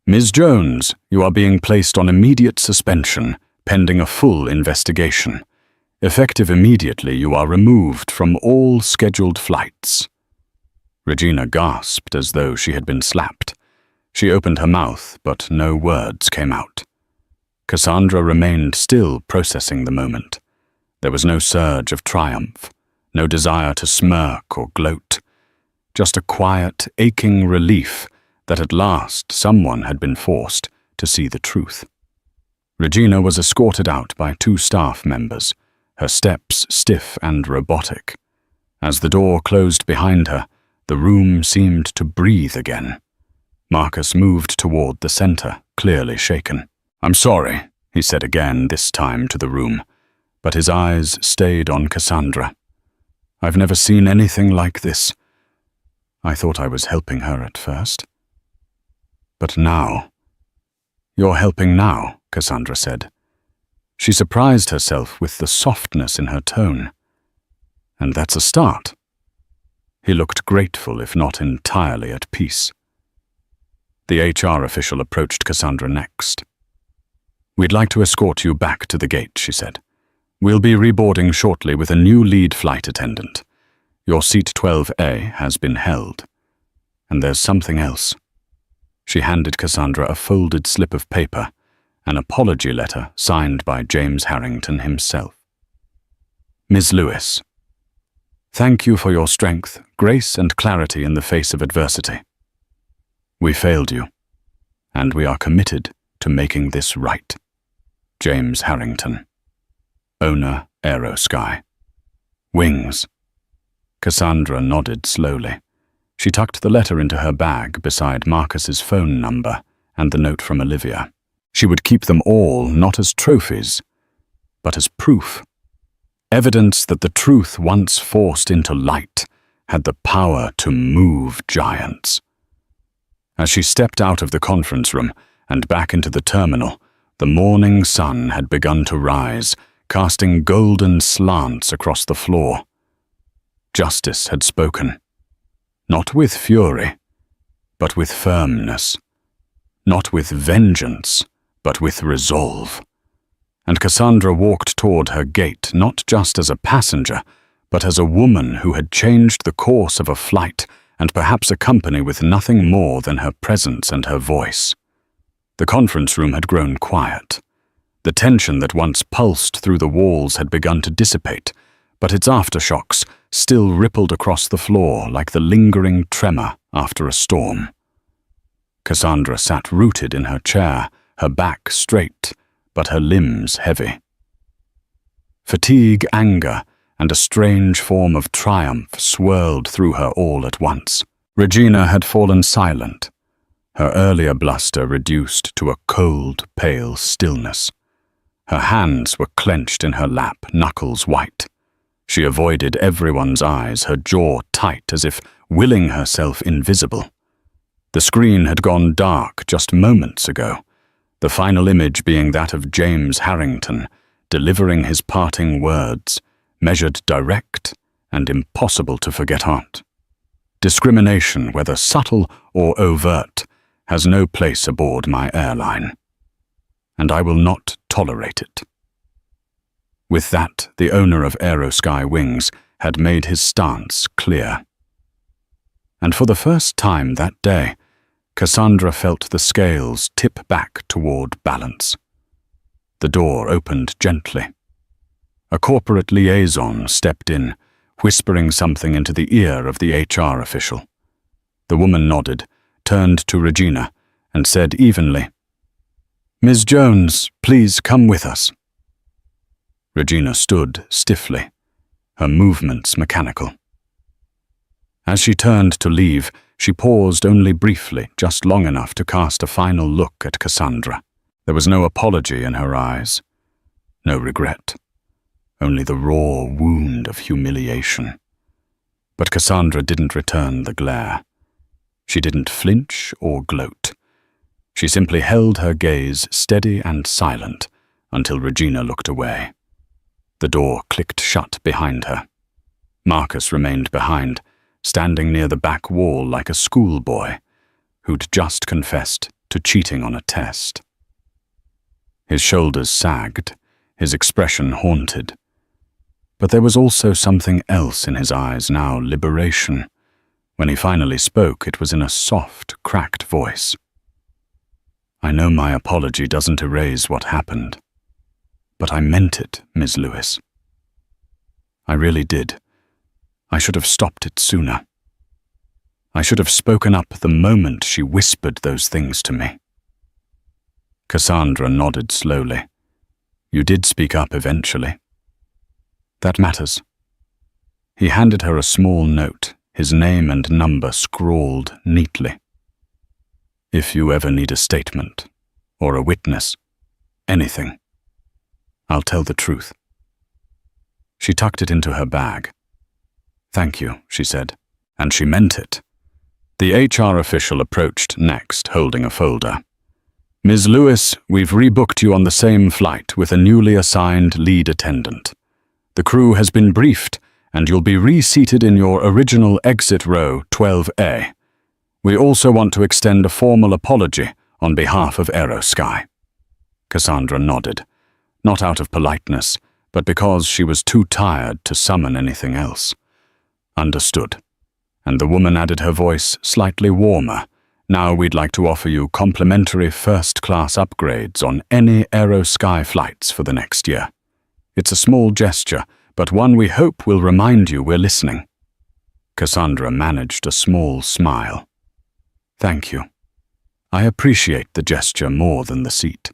Ms. Jones, you are being placed on immediate suspension, pending a full investigation. Effective immediately, you are removed from all scheduled flights. Regina gasped as though she had been slapped. She opened her mouth, but no words came out. Cassandra remained still, processing the moment. There was no surge of triumph, no desire to smirk or gloat, just a quiet, aching relief that at last someone had been forced to see the truth. Regina was escorted out by 2 staff members, her steps stiff and robotic. As the door closed behind her, the room seemed to breathe again. Marcus moved toward the center, clearly shaken. I'm sorry, he said again, this time to the room, but his eyes stayed on Cassandra. I've never seen anything like this. I thought I was helping her at first. But now... You're helping now, Cassandra said. She surprised herself with the softness in her tone. And that's a start. He looked grateful, if not entirely at peace. The HR official approached Cassandra next. "We'd like to escort you back to the gate," she said. "We'll be reboarding shortly with a new lead flight attendant. Your seat 12A has been held. And there's something else." She handed Cassandra a folded slip of paper, an apology letter signed by James Harrington himself. "Ms. Lewis, thank you for your strength, grace, and clarity in the face of adversity. We failed you, and we are committed to making this right. James Harrington, owner Aerosky. Wings." Cassandra nodded slowly. She tucked the letter into her bag beside Marcus's phone number and the note from Olivia. She would keep them all not as trophies, but as proof. Evidence that the truth once forced into light had the power to move giants. As she stepped out of the conference room and back into the terminal, the morning sun had begun to rise, casting golden slants across the floor. Justice had spoken. Not with fury, but with firmness. Not with vengeance, but with resolve. And Cassandra walked toward her gate not just as a passenger, but as a woman who had changed the course of a flight and perhaps a company with nothing more than her presence and her voice. The conference room had grown quiet. The tension that once pulsed through the walls had begun to dissipate, but its aftershocks still rippled across the floor like the lingering tremor after a storm. Cassandra sat rooted in her chair, her back straight, but her limbs heavy. Fatigue, anger, and a strange form of triumph swirled through her all at once. Regina had fallen silent, her earlier bluster reduced to a cold, pale stillness. Her hands were clenched in her lap, knuckles white. She avoided everyone's eyes, her jaw tight as if willing herself invisible. The screen had gone dark just moments ago, the final image being that of James Harrington, delivering his parting words, measured direct and impossible to forget on. Discrimination, whether subtle or overt, has no place aboard my airline, and I will not tolerate it. With that, the owner of Aerosky Wings had made his stance clear. And for the first time that day, Cassandra felt the scales tip back toward balance. The door opened gently. A corporate liaison stepped in, whispering something into the ear of the HR official. The woman nodded, turned to Regina, and said evenly, "Ms. Jones, please come with us." Regina stood stiffly, her movements mechanical. As she turned to leave, she paused only briefly, just long enough to cast a final look at Cassandra. There was no apology in her eyes, no regret, only the raw wound of humiliation. But Cassandra didn't return the glare. She didn't flinch or gloat. She simply held her gaze steady and silent until Regina looked away. The door clicked shut behind her. Marcus remained behind, standing near the back wall like a schoolboy who'd just confessed to cheating on a test. His shoulders sagged, his expression haunted. But there was also something else in his eyes now, liberation. When he finally spoke, it was in a soft, cracked voice. "I know my apology doesn't erase what happened, but I meant it, Ms. Lewis. I really did. I should have stopped it sooner. I should have spoken up the moment she whispered those things to me." Cassandra nodded slowly. "You did speak up eventually. That matters." He handed her a small note, his name and number scrawled neatly. "If you ever need a statement, or a witness, anything, I'll tell the truth." She tucked it into her bag. "Thank you," she said, and she meant it. The HR official approached next, holding a folder. Ms. Lewis, we've rebooked you on the same flight with a newly assigned lead attendant. The crew has been briefed, and you'll be reseated in your original exit row 12A. We also want to extend a formal apology on behalf of Aerosky. Cassandra nodded, not out of politeness, but because she was too tired to summon anything else. Understood. And the woman added her voice slightly warmer. Now we'd like to offer you complimentary first-class upgrades on any Aerosky flights for the next year. It's a small gesture, but one we hope will remind you we're listening. Cassandra managed a small smile. Thank you. I appreciate the gesture more than the seat.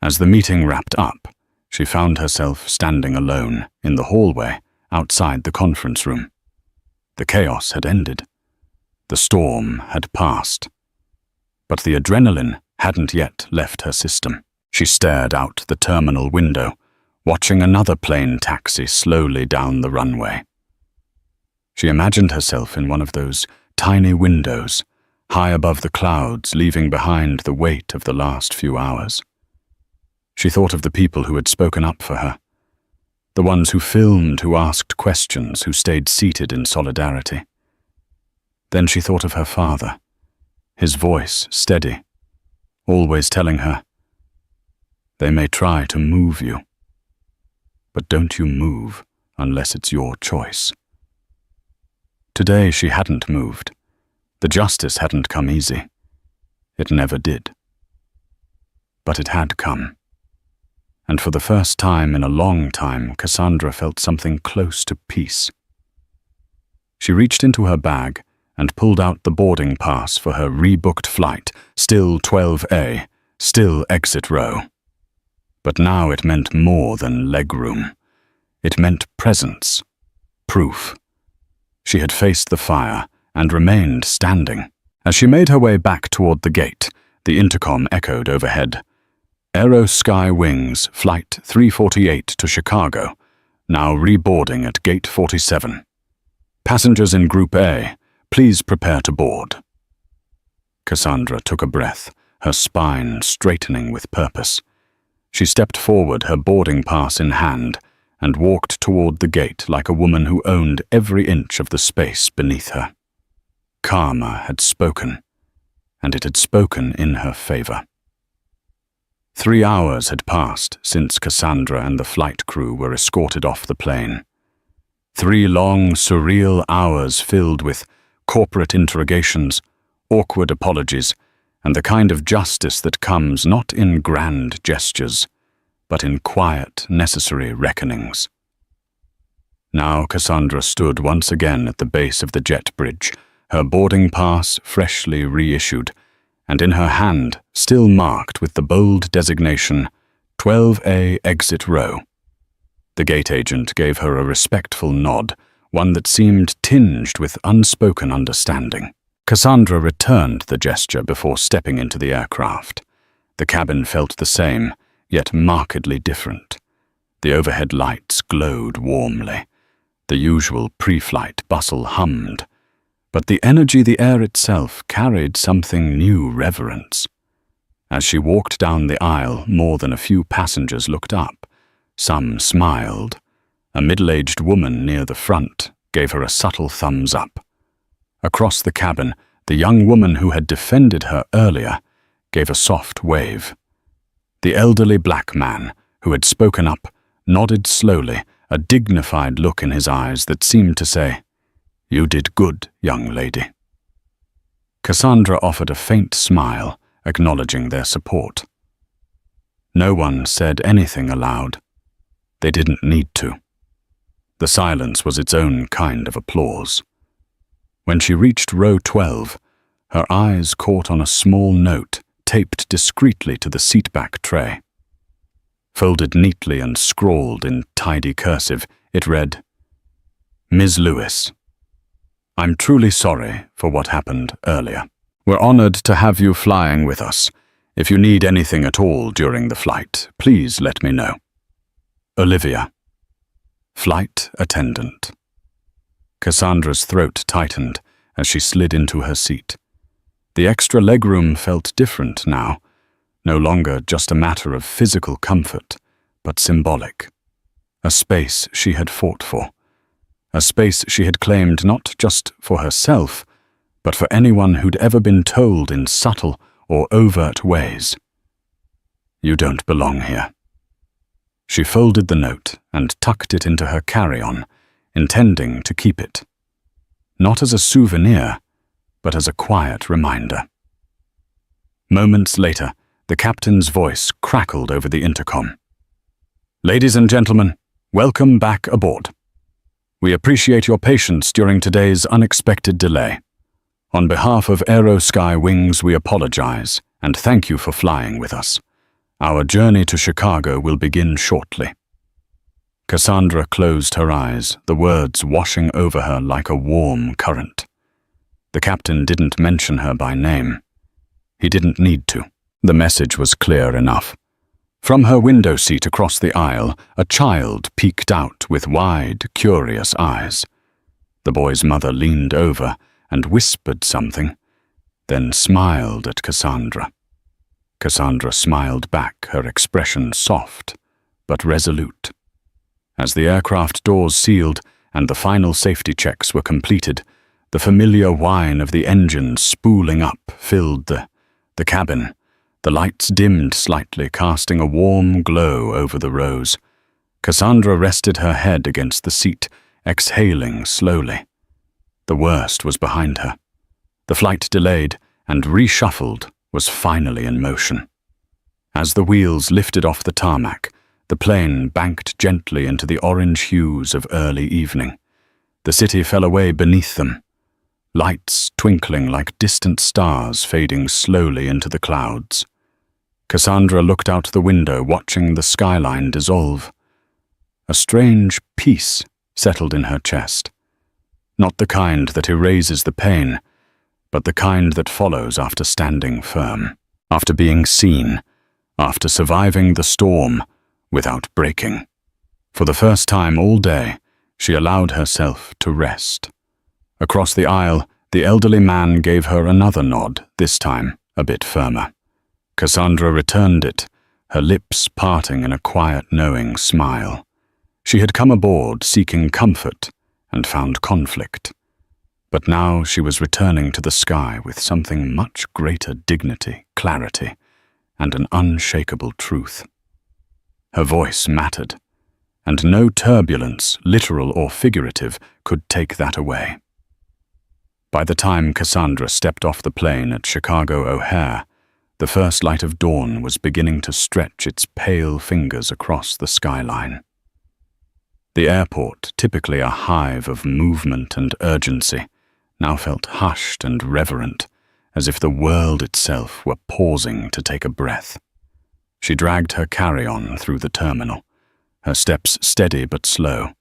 As the meeting wrapped up, she found herself standing alone in the hallway outside the conference room. The chaos had ended. The storm had passed. But the adrenaline hadn't yet left her system. She stared out the terminal window, watching another plane taxi slowly down the runway. She imagined herself in one of those tiny windows, high above the clouds, leaving behind the weight of the last few hours. She thought of the people who had spoken up for her, the ones who filmed, who asked questions, who stayed seated in solidarity. Then she thought of her father, his voice steady, always telling her, "They may try to move you, but don't you move unless it's your choice." Today she hadn't moved. The justice hadn't come easy. It never did. But it had come. And for the first time in a long time, Cassandra felt something close to peace. She reached into her bag and pulled out the boarding pass for her rebooked flight, still 12A, still exit row. But now it meant more than legroom. It meant presence, proof. She had faced the fire and remained standing. As she made her way back toward the gate, the intercom echoed overhead. Aerosky Wings, Flight 348 to Chicago, now reboarding at Gate 47. Passengers in Group A, please prepare to board. Cassandra took a breath, her spine straightening with purpose. She stepped forward, her boarding pass in hand, and walked toward the gate like a woman who owned every inch of the space beneath her. Karma had spoken, and it had spoken in her favor. 3 hours had passed since Cassandra and the flight crew were escorted off the plane. 3 long, surreal hours filled with corporate interrogations, awkward apologies, and the kind of justice that comes not in grand gestures, but in quiet, necessary reckonings. Now Cassandra stood once again at the base of the jet bridge, her boarding pass freshly reissued, and in her hand, still marked with the bold designation, 12A Exit Row. The gate agent gave her a respectful nod, one that seemed tinged with unspoken understanding. Cassandra returned the gesture before stepping into the aircraft. The cabin felt the same, yet markedly different. The overhead lights glowed warmly. The usual pre-flight bustle hummed. But the energy, the air itself, carried something new reverence. As she walked down the aisle, more than a few passengers looked up. Some smiled. A middle-aged woman near the front gave her a subtle thumbs up. Across the cabin, the young woman who had defended her earlier gave a soft wave. The elderly black man, who had spoken up, nodded slowly, a dignified look in his eyes that seemed to say, "You did good, young lady." Cassandra offered a faint smile, acknowledging their support. No one said anything aloud. They didn't need to. The silence was its own kind of applause. When she reached row 12, her eyes caught on a small note taped discreetly to the seatback tray. Folded neatly and scrawled in tidy cursive, it read, "Ms. Lewis, I'm truly sorry for what happened earlier. We're honored to have you flying with us. If you need anything at all during the flight, please let me know. Olivia, flight attendant." Cassandra's throat tightened as she slid into her seat. The extra legroom felt different now. no longer just a matter of physical comfort, but symbolic. A space she had fought for. A space she had claimed not just for herself, but for anyone who'd ever been told in subtle or overt ways, "You don't belong here." She folded the note and tucked it into her carry-on, intending to keep it. Not as a souvenir, but as a quiet reminder. Moments later, the captain's voice crackled over the intercom. "Ladies and gentlemen, welcome back aboard. We appreciate your patience during today's unexpected delay. On behalf of Aerosky Wings, we apologize and thank you for flying with us. Our journey to Chicago will begin shortly." Cassandra closed her eyes, the words washing over her like a warm current. The captain didn't mention her by name. He didn't need to. The message was clear enough. From her window seat across the aisle, a child peeked out with wide, curious eyes. The boy's mother leaned over and whispered something, then smiled at Cassandra. Cassandra smiled back, her expression soft, but resolute. As the aircraft doors sealed and the final safety checks were completed, the familiar whine of the engines spooling up filled the cabin. The lights dimmed slightly, casting a warm glow over the rows. Cassandra rested her head against the seat, exhaling slowly. The worst was behind her. The flight delayed and reshuffled was finally in motion. As the wheels lifted off the tarmac, the plane banked gently into the orange hues of early evening. The city fell away beneath them, lights twinkling like distant stars fading slowly into the clouds. Cassandra looked out the window, watching the skyline dissolve. A strange peace settled in her chest. Not the kind that erases the pain, but the kind that follows after standing firm, after being seen, after surviving the storm without breaking. For the first time all day, she allowed herself to rest. Across the aisle, the elderly man gave her another nod, this time a bit firmer. Cassandra returned it, her lips parting in a quiet, knowing smile. She had come aboard seeking comfort and found conflict. But now she was returning to the sky with something much greater dignity, clarity, and an unshakable truth. Her voice mattered, and no turbulence, literal or figurative, could take that away. By the time Cassandra stepped off the plane at Chicago O'Hare, the first light of dawn was beginning to stretch its pale fingers across the skyline. The airport, typically a hive of movement and urgency, now felt hushed and reverent, as if the world itself were pausing to take a breath. She dragged her carry-on through the terminal, her steps steady but slow,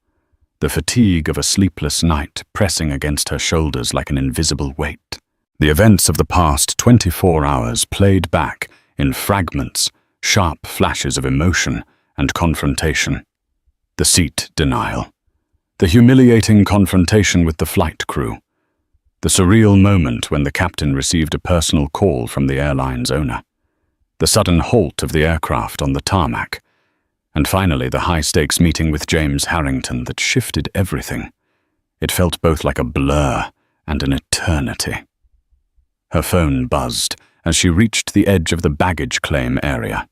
the fatigue of a sleepless night pressing against her shoulders like an invisible weight. The events of the past 24 hours played back in fragments, sharp flashes of emotion and confrontation. The seat denial, the humiliating confrontation with the flight crew, the surreal moment when the captain received a personal call from the airline's owner, the sudden halt of the aircraft on the tarmac, and finally the high-stakes meeting with James Harrington that shifted everything. It felt both like a blur and an eternity. Her phone buzzed as she reached the edge of the baggage claim area.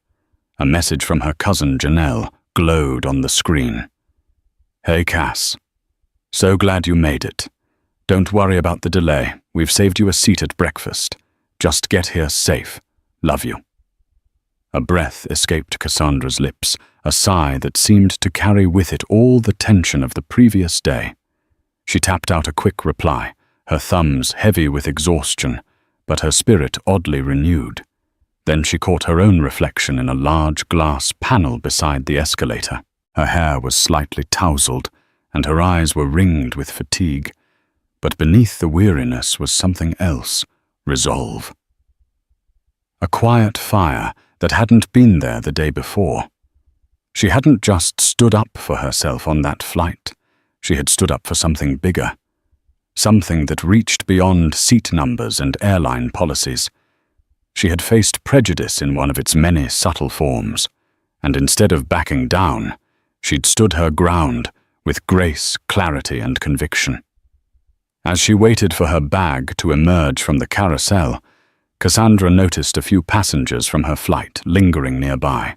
A message from her cousin Janelle glowed on the screen. "Hey Cass, so glad you made it. Don't worry about the delay. We've saved you a seat at breakfast. Just get here safe. Love you." A breath escaped Cassandra's lips, a sigh that seemed to carry with it all the tension of the previous day. She tapped out a quick reply, her thumbs heavy with exhaustion, but her spirit oddly renewed. Then she caught her own reflection in a large glass panel beside the escalator. Her hair was slightly tousled, and her eyes were ringed with fatigue. But beneath the weariness was something else, resolve. A quiet fire that hadn't been there the day before. She hadn't just stood up for herself on that flight. She had stood up for something bigger. Something that reached beyond seat numbers and airline policies. She had faced prejudice in one of its many subtle forms, and instead of backing down, she'd stood her ground with grace, clarity, and conviction. As she waited for her bag to emerge from the carousel, Cassandra noticed a few passengers from her flight lingering nearby.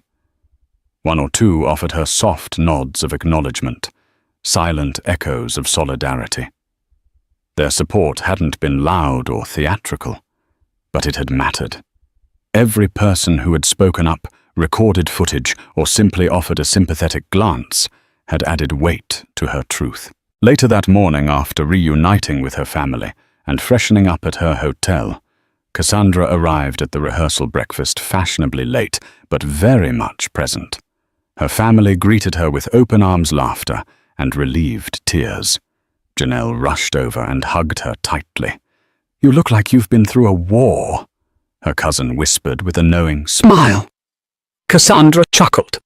One or two offered her soft nods of acknowledgement, silent echoes of solidarity. Their support hadn't been loud or theatrical, but it had mattered. Every person who had spoken up, recorded footage, or simply offered a sympathetic glance had added weight to her truth. Later that morning, after reuniting with her family and freshening up at her hotel, Cassandra arrived at the rehearsal breakfast fashionably late, but very much present. Her family greeted her with open arms laughter and relieved tears. Janelle rushed over and hugged her tightly. "You look like you've been through a war," her cousin whispered with a knowing smile. Cassandra chuckled.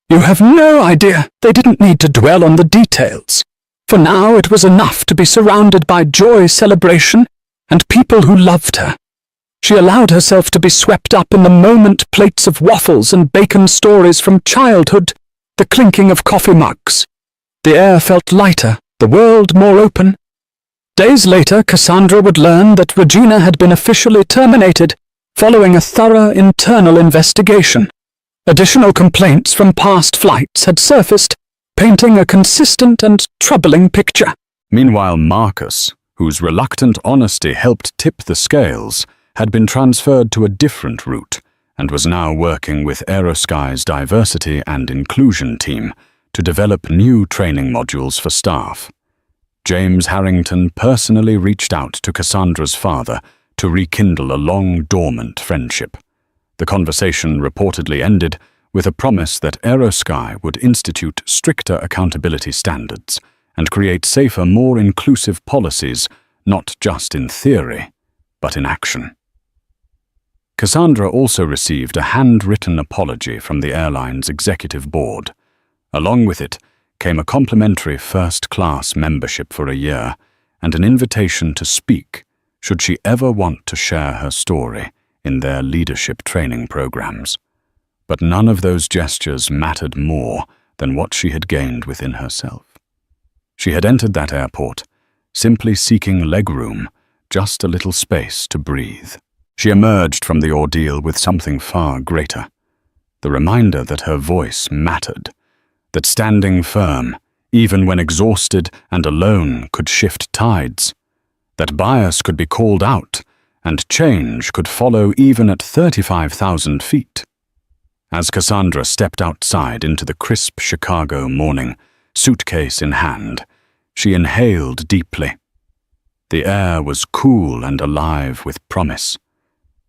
"You have no idea. They didn't need to dwell on the details. For now it was enough to be surrounded by joy, celebration, and people who loved her. She allowed herself to be swept up in the moment, plates of waffles and bacon stories from childhood, the clinking of coffee mugs. The air felt lighter, the world more open. Days later, Cassandra would learn that Regina had been officially terminated following a thorough internal investigation. Additional complaints from past flights had surfaced, painting a consistent and troubling picture. Meanwhile, Marcus, whose reluctant honesty helped tip the scales, had been transferred to a different route and was now working with Aerosky's diversity and inclusion team to develop new training modules for staff. James Harrington personally reached out to Cassandra's father to rekindle a long-dormant friendship. The conversation reportedly ended with a promise that Aerosky would institute stricter accountability standards and create safer, more inclusive policies, not just in theory, but in action. Cassandra also received a handwritten apology from the airline's executive board. Along with it came a complimentary first-class membership for a year and an invitation to speak should she ever want to share her story in their leadership training programs. But none of those gestures mattered more than what she had gained within herself. She had entered that airport simply seeking legroom, just a little space to breathe. She emerged from the ordeal with something far greater, the reminder that her voice mattered, that standing firm, even when exhausted and alone, could shift tides, that bias could be called out, and change could follow even at 35,000 feet. As Cassandra stepped outside into the crisp Chicago morning, suitcase in hand, she inhaled deeply. The air was cool and alive with promise.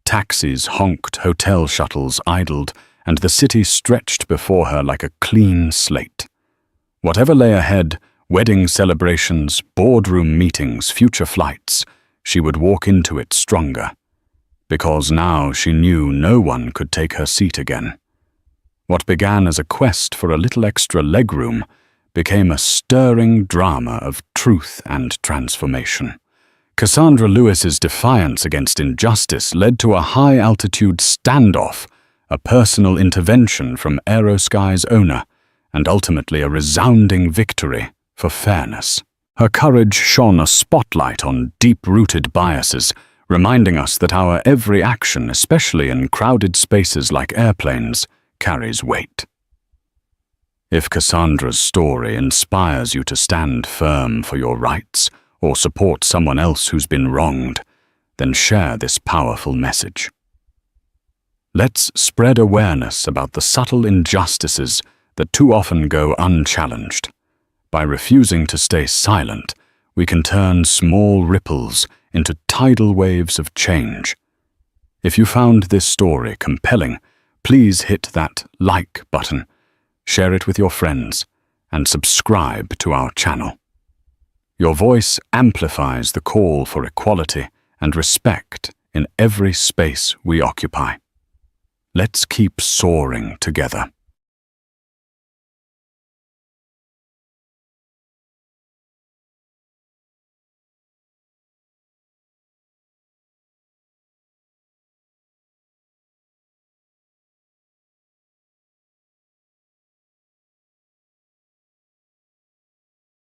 Taxis honked, hotel shuttles idled, and the city stretched before her like a clean slate. Whatever lay ahead, wedding celebrations, boardroom meetings, future flights, she would walk into it stronger. Because now she knew no one could take her seat again. What began as a quest for a little extra legroom became a stirring drama of truth and transformation. Cassandra Lewis's defiance against injustice led to a high-altitude standoff, a personal intervention from Aerosky's owner, and ultimately a resounding victory for fairness. Her courage shone a spotlight on deep-rooted biases, reminding us that our every action, especially in crowded spaces like airplanes, carries weight. If Cassandra's story inspires you to stand firm for your rights or support someone else who's been wronged, then share this powerful message. Let's spread awareness about the subtle injustices that too often go unchallenged. By refusing to stay silent, we can turn small ripples into tidal waves of change. If you found this story compelling, please hit that like button, share it with your friends, and subscribe to our channel. Your voice amplifies the call for equality and respect in every space we occupy. Let's keep soaring together.